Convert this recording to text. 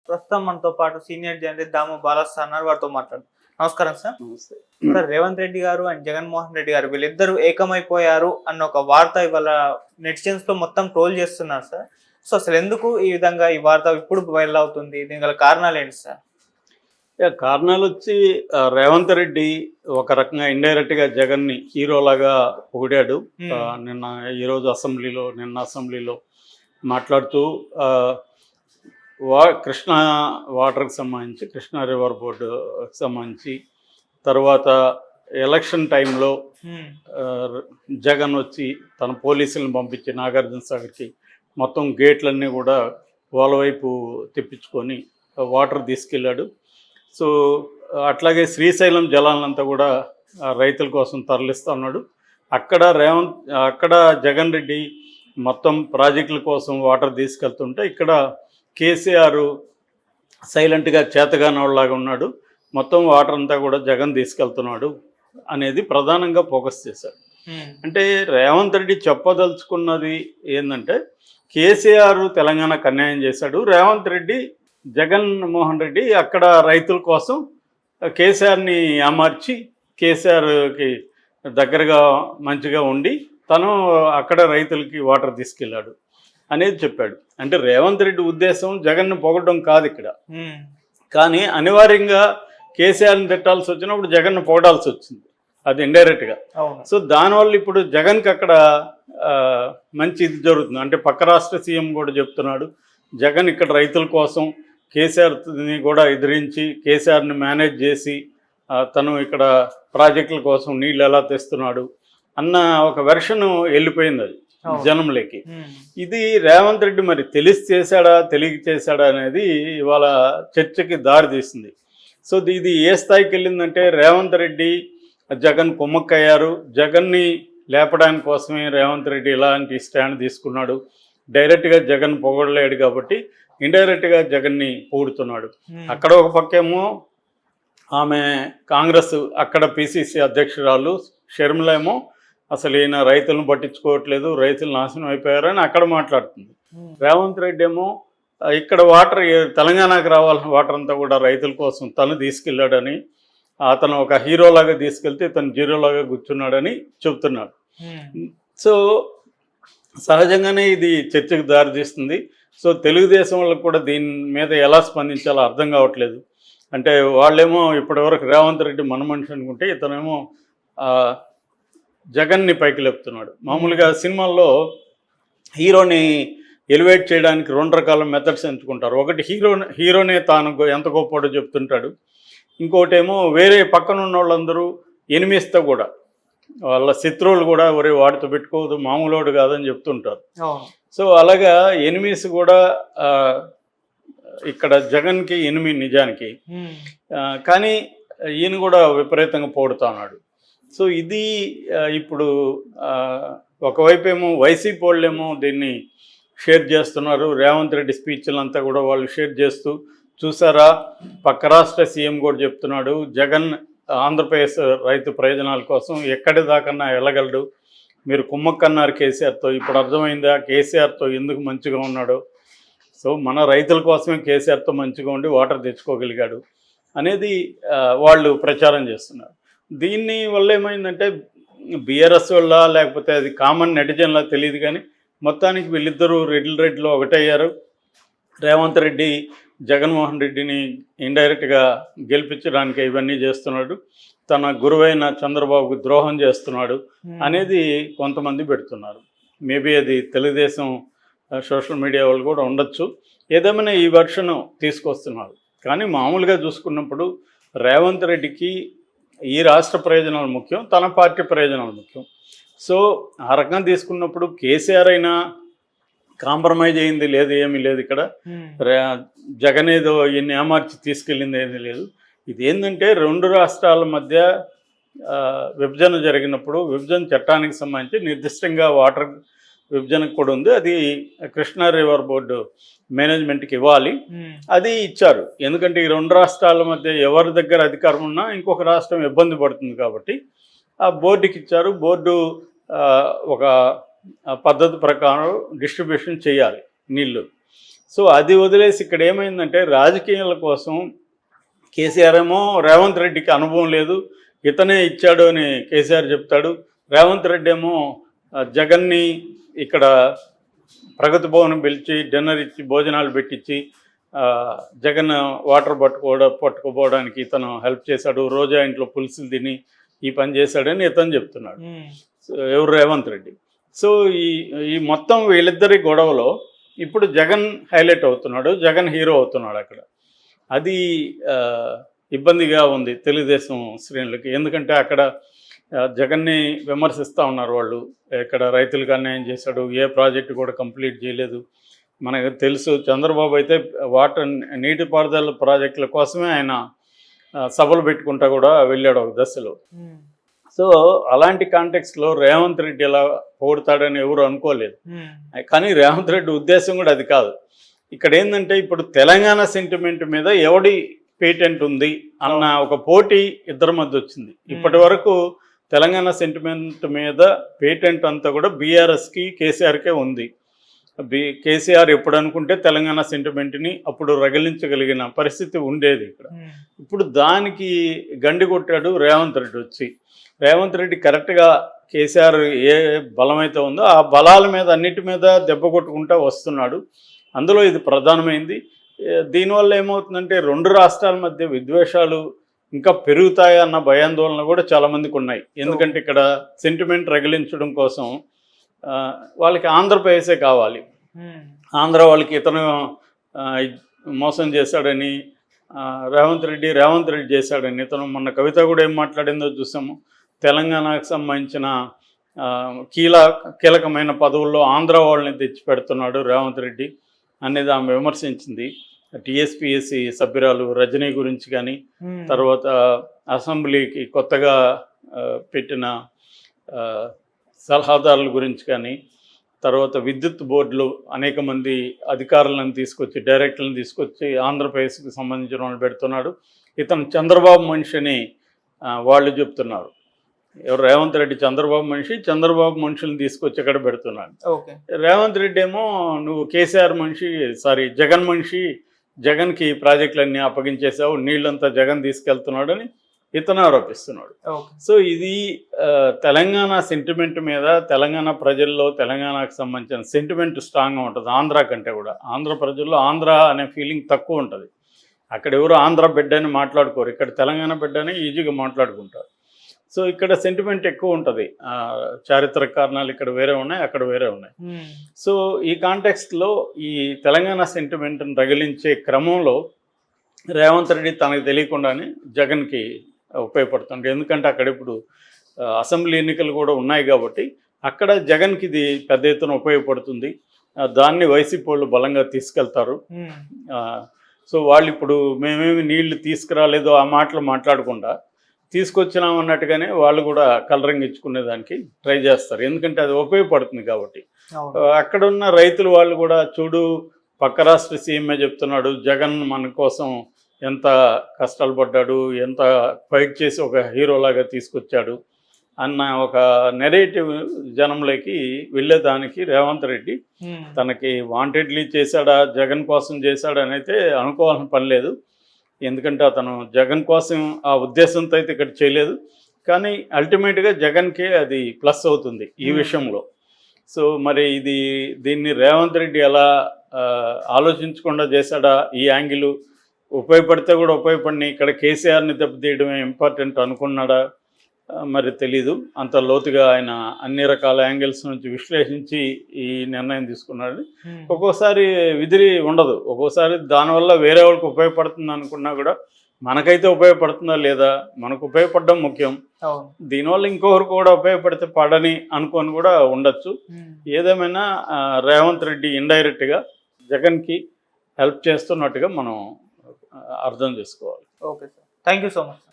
ప్రస్తుతం మనతో పాటు సీనియర్ జర్నలిస్ట్ దాము బాలాస్ అన్నారు, వారితో మాట్లాడు. నమస్కారం సార్. నమస్తే. సార్, రేవంత్ రెడ్డి గారు అండ్ జగన్మోహన్ రెడ్డి గారు వీళ్ళిద్దరూ ఏకమైపోయారు అన్న ఒక వార్త ఇవాళ నెటిజన్స్ తో మొత్తం ట్రోల్ చేస్తున్నారు సార్. సో అసలు ఎందుకు ఈ విధంగా ఈ వార్త ఇప్పుడు వైరల్ అవుతుంది? దీని గల కారణాలు ఏంటి సార్? కారణాలు వచ్చి రేవంత్ రెడ్డి ఒక రకంగా ఇండైరెక్ట్గా జగన్ని హీరోలాగా పొగిడాడు. నిన్న ఈరోజు నిన్న అసెంబ్లీలో మాట్లాడుతూ కృష్ణా వాటర్కి సంబంధించి, కృష్ణా రివర్ బోర్డుకి సంబంధించి, తర్వాత ఎలక్షన్ టైంలో జగన్ వచ్చి తన పోలీసులను పంపించి నాగార్జున సాగర్కి మొత్తం గేట్లన్నీ కూడా వాళ్ళ వైపు తెప్పించుకొని వాటర్ తీసుకెళ్ళాడు. సో అట్లాగే శ్రీశైలం జలాలంతా కూడా రైతుల కోసం తరలిస్తూ ఉన్నాడు. అక్కడ జగన్ రెడ్డి మొత్తం ప్రాజెక్టుల కోసం వాటర్ తీసుకెళ్తుంటే ఇక్కడ కేసీఆర్ సైలెంట్గా చేతగానోళ్ళలాగా ఉన్నాడు, మొత్తం వాటర్ అంతా కూడా జగన్ తీసుకెళ్తున్నాడు అనేది ప్రధానంగా ఫోకస్ చేశాడు. అంటే రేవంత్ రెడ్డి చెప్పదలుచుకున్నది ఏంటంటే, కేసీఆర్ తెలంగాణకు అన్యాయం చేశాడు, రేవంత్ రెడ్డి జగన్మోహన్ రెడ్డి అక్కడ రైతుల కోసం కేసీఆర్ని అమర్చి కేసీఆర్కి దగ్గరగా మంచిగా ఉండి తను అక్కడ రైతులకి వాటర్ తీసుకెళ్ళాడు అనేది చెప్పాడు. అంటే రేవంత్ రెడ్డి ఉద్దేశం జగన్ను పొగడడం కాదు ఇక్కడ, కానీ అనివార్యంగా కేసీఆర్ని తిట్టాల్సి వచ్చినప్పుడు జగన్ను పొగడాల్సి వచ్చింది, అది ఇండైరెక్ట్గా. సో దానివల్ల ఇప్పుడు జగన్కి అక్కడ మంచి ఇది జరుగుతుంది. అంటే పక్క రాష్ట్ర సీఎం కూడా చెప్తున్నాడు, జగన్ ఇక్కడ రైతుల కోసం కేసీఆర్ని కూడా ఎదిరించి కేసీఆర్ని మేనేజ్ చేసి తను ఇక్కడ ప్రాజెక్టుల కోసం నీళ్ళు ఎలా తెస్తున్నాడు అన్న ఒక వెర్షన్ వెళ్ళిపోయింది అది జనంలోకి. ఇది రేవంత్ రెడ్డి మరి తెలిసి చేశాడా తెలియక చేశాడా అనేది ఇవాళ చర్చకి దారి తీసింది. సో ఇది ఏ స్థాయికి వెళ్ళిందంటే, రేవంత్ రెడ్డి జగన్ కుమ్మక్కయ్యారు, జగన్ని లేపడానికి కోసమే రేవంత్ రెడ్డి ఇలాంటి స్టాండ్ తీసుకున్నాడు. డైరెక్ట్గా జగన్ పొగడలేడు కాబట్టి ఇండైరెక్ట్గా జగన్ని పొగుడుతున్నాడు. అక్కడ ఒక పక్కేమో ఆమె కాంగ్రెస్ అక్కడ పిసిసి అధ్యక్షురాలు షర్మిల ఏమో అసలు ఈయన రైతులను పట్టించుకోవట్లేదు, రైతులు నాశనం అయిపోయారని అక్కడ మాట్లాడుతుంది. రేవంత్ రెడ్డి ఏమో ఇక్కడ వాటర్ తెలంగాణకు రావాల్సిన వాటర్ అంతా కూడా రైతుల కోసం తను తీసుకెళ్ళాడని, అతను ఒక హీరోలాగా తీసుకెళ్తే తను జీరోలాగా కూర్చున్నాడని చెబుతున్నాడు. సో సహజంగానే ఇది చర్చకు దారితీస్తుంది. సో తెలుగుదేశం వాళ్ళకు కూడా దీని మీద ఎలా స్పందించాలో అర్థం కావట్లేదు. అంటే వాళ్ళేమో ఇప్పటివరకు రేవంత్ రెడ్డి మన మనిషి అనుకుంటే, ఇతనేమో జగన్ని పైకి లేపుతున్నాడు. మామూలుగా సినిమాల్లో హీరోని ఎలివేట్ చేయడానికి రెండు రకాల మెథడ్స్ ఎంచుకుంటారు. ఒకటి హీరోనే తాను ఎంత గొప్పడో చెప్తుంటాడు, ఇంకోటేమో వేరే పక్కన ఉన్న వాళ్ళందరూ ఎనిమిస్తో కూడా వాళ్ళ శత్రువులు కూడా ఒరే వాడితో పెట్టుకోవద్దు, మామూలుడు కాదని చెప్తుంటారు. సో అలాగా ఎనిమిస్ కూడా ఇక్కడ జగన్కి ఎనిమి నిజానికి, కానీ ఈయన కూడా విపరీతంగా పోడుతున్నాడు. సో ఇది ఇప్పుడు ఒకవైపు ఏమో వైసీపీ వాళ్ళేమో దీన్ని షేర్ చేస్తున్నారు, రేవంత్ రెడ్డి స్పీచ్లంతా కూడా వాళ్ళు షేర్ చేస్తూ, చూసారా పక్క రాష్ట్ర సీఎం కూడా చెప్తున్నాడు జగన్ ఆంధ్రప్రదేశ్ రైతు ప్రయోజనాల కోసం ఎక్కడి దాకన్నా వెళ్ళగలడు, మీరు కుమ్మక్కన్నారు కేసీఆర్తో, ఇప్పుడు అర్థమైందా కేసీఆర్తో ఎందుకు మంచిగా ఉన్నాడు, సో మన రైతుల కోసమే కేసీఆర్తో మంచిగా ఉండి వాటర్ తెచ్చుకోగలిగాడు అనేది వాళ్ళు ప్రచారం చేస్తున్నారు. దీన్ని వల్ల ఏమైందంటే బీఆర్ఎస్ వల్ల లేకపోతే అది కామన్ నెటిజన్లా తెలియదు, కానీ మొత్తానికి వీళ్ళిద్దరూ రెడ్డిలో ఒకటయ్యారు. రేవంత్ రెడ్డి జగన్మోహన్ రెడ్డిని ఇండైరెక్ట్గా గెలిపించడానికి ఇవన్నీ చేస్తున్నాడు, తన గురువైన చంద్రబాబుకు ద్రోహం చేస్తున్నాడు అనేది కొంతమంది పెడుతున్నారు. మేబీ అది తెలుగుదేశం సోషల్ మీడియా వాళ్ళు కూడా ఉండొచ్చు. ఏదేమైనా ఈ వెర్షన్ తీసుకొస్తున్నారు. కానీ మామూలుగా చూసుకున్నప్పుడు రేవంత్ రెడ్డికి ఈ రాష్ట్ర ప్రయోజనాలు ముఖ్యం, తన పార్టీ ప్రయోజనాలు ముఖ్యం. సో ఆ రకంగా తీసుకున్నప్పుడు కేసీఆర్ అయినా కాంప్రమైజ్ అయింది లేదు, ఏమీ లేదు. ఇక్కడ జగన్ ఏదో ఈయన్ని ఏమార్చి తీసుకెళ్ళింది ఏమీ లేదు. ఇది ఏంటంటే రెండు రాష్ట్రాల మధ్య విభజన జరిగినప్పుడు విభజన చట్టానికి సంబంధించి నిర్దిష్టంగా వాటర్ విభజనకు కూడా ఉంది, అది కృష్ణా రివర్ బోర్డు మేనేజ్మెంట్కి ఇవ్వాలి, అది ఇచ్చారు. ఎందుకంటే ఈ రెండు రాష్ట్రాల మధ్య ఎవరి దగ్గర అధికారం ఉన్నా ఇంకొక రాష్ట్రం ఇబ్బంది పడుతుంది కాబట్టి ఆ బోర్డుకి ఇచ్చారు. బోర్డు ఒక పద్ధతి ప్రకారం డిస్ట్రిబ్యూషన్ చేయాలి నీళ్ళు. సో అది వదిలేసి ఇక్కడ ఏమైందంటే రాజకీయాల కోసం కేసీఆర్ ఏమో రేవంత్ రెడ్డికి అనుభవం లేదు, ఇతనే ఇచ్చాడు అని కేసీఆర్ చెప్తాడు. రేవంత్ రెడ్డి ఏమో జగన్ని ఇక్కడ ప్రగతి భవన్ పిలిచి డిన్నర్ ఇచ్చి భోజనాలు పెట్టించి జగన్ వాటర్ పట్టుకోపోవడానికి ఇతను హెల్ప్ చేశాడు, రోజా ఇంట్లో పులుసులు తిని ఈ పని చేశాడని ఇతను చెప్తున్నాడు. ఎవరు? రేవంత్ రెడ్డి. సో ఈ మొత్తం వీళ్ళిద్దరి గొడవలో ఇప్పుడు జగన్ హైలైట్ అవుతున్నాడు, జగన్ హీరో అవుతున్నాడు అక్కడ. అది ఇబ్బందిగా ఉంది తెలుగుదేశం శ్రేణులకి. ఎందుకంటే అక్కడ జగన్ని విమర్శిస్తూ ఉన్నారు వాళ్ళు. ఇక్కడ రైతులకు అన్యాయం చేశాడు, ఏ ప్రాజెక్టు కూడా కంప్లీట్ చేయలేదు. మనకు తెలుసు చంద్రబాబు అయితే నీటిపారుదల ప్రాజెక్టుల కోసమే ఆయన సభలు పెట్టుకుంటా కూడా వెళ్ళాడు ఒక దశలో. సో అలాంటి కాంటెక్స్లో రేవంత్ రెడ్డి ఎలా పొగుడతాడని ఎవరు అనుకోలేదు. కానీ రేవంత్ రెడ్డి ఉద్దేశం కూడా అది కాదు. ఇక్కడ ఏంటంటే ఇప్పుడు తెలంగాణ సెంటిమెంట్ మీద ఎవడి పేటెంట్ ఉంది అన్న ఒక పోటీ ఇద్దరి మధ్య వచ్చింది. ఇప్పటి వరకు తెలంగాణ సెంటిమెంట్ మీద పేటెంట్ అంతా కూడా బీఆర్ఎస్కి కేసీఆర్కే ఉంది. కేసీఆర్ ఎప్పుడు అనుకుంటే తెలంగాణ సెంటిమెంట్ని అప్పుడు రగిలించగలిగిన పరిస్థితి ఉండేది ఇక్కడ. ఇప్పుడు దానికి గండి కొట్టాడు రేవంత్ రెడ్డి వచ్చి. రేవంత్ రెడ్డి కరెక్ట్గా కేసీఆర్ ఏ బలమైతే ఉందో ఆ బలాల మీద అన్నిటి మీద దెబ్బ కొట్టుకుంటూ వస్తున్నాడు. అందులో ఇది ప్రధానమైంది. దీనివల్ల ఏమవుతుందంటే రెండు రాష్ట్రాల మధ్య విద్వేషాలు ఇంకా పెరుగుతాయన్న భయాందోళన కూడా చాలామందికి ఉన్నాయి. ఎందుకంటే ఇక్కడ సెంటిమెంట్ రగిలించడం కోసం వాళ్ళకి ఆంధ్రప్రదేశే కావాలి. ఆంధ్ర వాళ్ళకి ఇతను మోసం చేశాడని రేవంత్ రెడ్డి చేశాడని ఇతను మొన్న కవిత కూడా ఏం మాట్లాడిందో చూసాము. తెలంగాణకు సంబంధించిన కీలకమైన పదవుల్లో ఆంధ్ర వాళ్ళని తెచ్చి పెడుతున్నాడు రేవంత్ రెడ్డి అనేది ఆమె విమర్శించింది. టీఎస్పీఎస్సీ సభ్యురాలు రజనీ గురించి కానీ, తర్వాత అసెంబ్లీకి కొత్తగా పెట్టిన సలహాదారుల గురించి కానీ, తర్వాత విద్యుత్ బోర్డులు అనేక మంది అధికారులను తీసుకొచ్చి డైరెక్టర్లను తీసుకొచ్చి ఆంధ్రప్రదేశ్కి సంబంధించిన వాళ్ళు పెడుతున్నాడు. ఇతను చంద్రబాబు మనిషి అని వాళ్ళు చెప్తున్నారు. ఎవరు? రేవంత్ రెడ్డి చంద్రబాబు మనుషులను తీసుకొచ్చి ఇక్కడ పెడుతున్నాడు. రేవంత్ రెడ్డి ఏమో నువ్వు కేసీఆర్ మనిషి, జగన్ మనిషి, జగన్కి ప్రాజెక్టులన్నీ అప్పగించేసావు, నీళ్ళంతా జగన్ తీసుకెళ్తున్నాడని ఇతను ఆరోపిస్తున్నాడు. సో ఇది తెలంగాణ సెంటిమెంట్ మీద తెలంగాణ ప్రజల్లో తెలంగాణకు సంబంధించిన సెంటిమెంట్ స్ట్రాంగ్గా ఉంటుంది ఆంధ్ర కంటే కూడా. ఆంధ్ర ప్రజల్లో ఆంధ్ర అనే ఫీలింగ్ తక్కువ ఉంటుంది. అక్కడ ఎవరు ఆంధ్ర బిడ్డ అని మాట్లాడుకోరు, ఇక్కడ తెలంగాణ బిడ్డ అని ఈజీగా మాట్లాడుకుంటారు. సో ఇక్కడ సెంటిమెంట్ ఎక్కువ ఉంటుంది. చారిత్రక కారణాలు ఇక్కడ వేరే ఉన్నాయి, అక్కడ వేరే ఉన్నాయి. సో ఈ కాంటెక్స్ట్లో ఈ తెలంగాణ సెంటిమెంట్ని రగిలించే క్రమంలో రేవంత్ రెడ్డి తనకు తెలియకుండానే జగన్కి ఉపయోగపడుతుంది. ఎందుకంటే అక్కడ ఇప్పుడు అసెంబ్లీ ఎన్నికలు కూడా ఉన్నాయి కాబట్టి అక్కడ జగన్కి ఇది పెద్ద ఎత్తున ఉపయోగపడుతుంది. దాన్ని వైసీపీ వాళ్ళు బలంగా తీసుకెళ్తారు. సో వాళ్ళు ఇప్పుడు మేమేమి నీళ్లు తీసుకురాలేదో ఆ మాటలు మాట్లాడకుండా తీసుకొచ్చినాం అన్నట్టుగానే వాళ్ళు కూడా కలరింగ్ ఇచ్చుకునేదానికి ట్రై చేస్తారు. ఎందుకంటే అది ఉపయోగపడుతుంది కాబట్టి. అక్కడున్న రైతులు వాళ్ళు కూడా చూడు, పక్క రాష్ట్ర సీఎంఏ చెప్తున్నాడు జగన్ మన కోసం ఎంత కష్టాలు పడ్డాడు, ఎంత ఫైట్ చేసి ఒక హీరోలాగా తీసుకొచ్చాడు అన్న ఒక నెరేటివ్ జనంలోకి వెళ్ళేదానికి రేవంత్ రెడ్డి తనకి వాంటెడ్లీ చేశాడా, జగన్ కోసం చేశాడా అని అయితే అనుకోవాల్సిన పని లేదు. ఎందుకంటే అతను జగన్ కోసం ఆ ఉద్దేశంతో అయితే ఇక్కడ చేయలేదు. కానీ అల్టిమేట్గా జగన్కే అది ప్లస్ అవుతుంది ఈ విషయంలో. సో మరి దీన్ని రేవంత్ రెడ్డి ఎలా ఆలోచించకుండా చేశాడా, ఈ యాంగిల్ ఉపయోగపడితే కూడా ఉపయోగపడిన ఇక్కడ కేసీఆర్ని దెబ్బతీయడమే ఇంపార్టెంట్ అనుకున్నాడా మరి తెలీదు. అంత లోతుగా ఆయన అన్ని రకాల యాంగిల్స్ నుంచి విశ్లేషించి ఈ నిర్ణయం తీసుకున్నాడు. ఒక్కోసారి విదిరి ఉండదు, ఒక్కోసారి దానివల్ల వేరే వాళ్ళకి ఉపయోగపడుతుంది అనుకున్నా కూడా మనకైతే ఉపయోగపడుతుందా లేదా, మనకు ఉపయోగపడడం ముఖ్యం. దీనివల్ల ఇంకొకరు కూడా ఉపయోగపడితే పడని అనుకొని కూడా ఉండొచ్చు. ఏదేమైనా రేవంత్ రెడ్డి ఇండైరెక్ట్గా జగన్కి హెల్ప్ చేస్తున్నట్టుగా మనం అర్థం చేసుకోవాలి. Okay sir, thank you so much.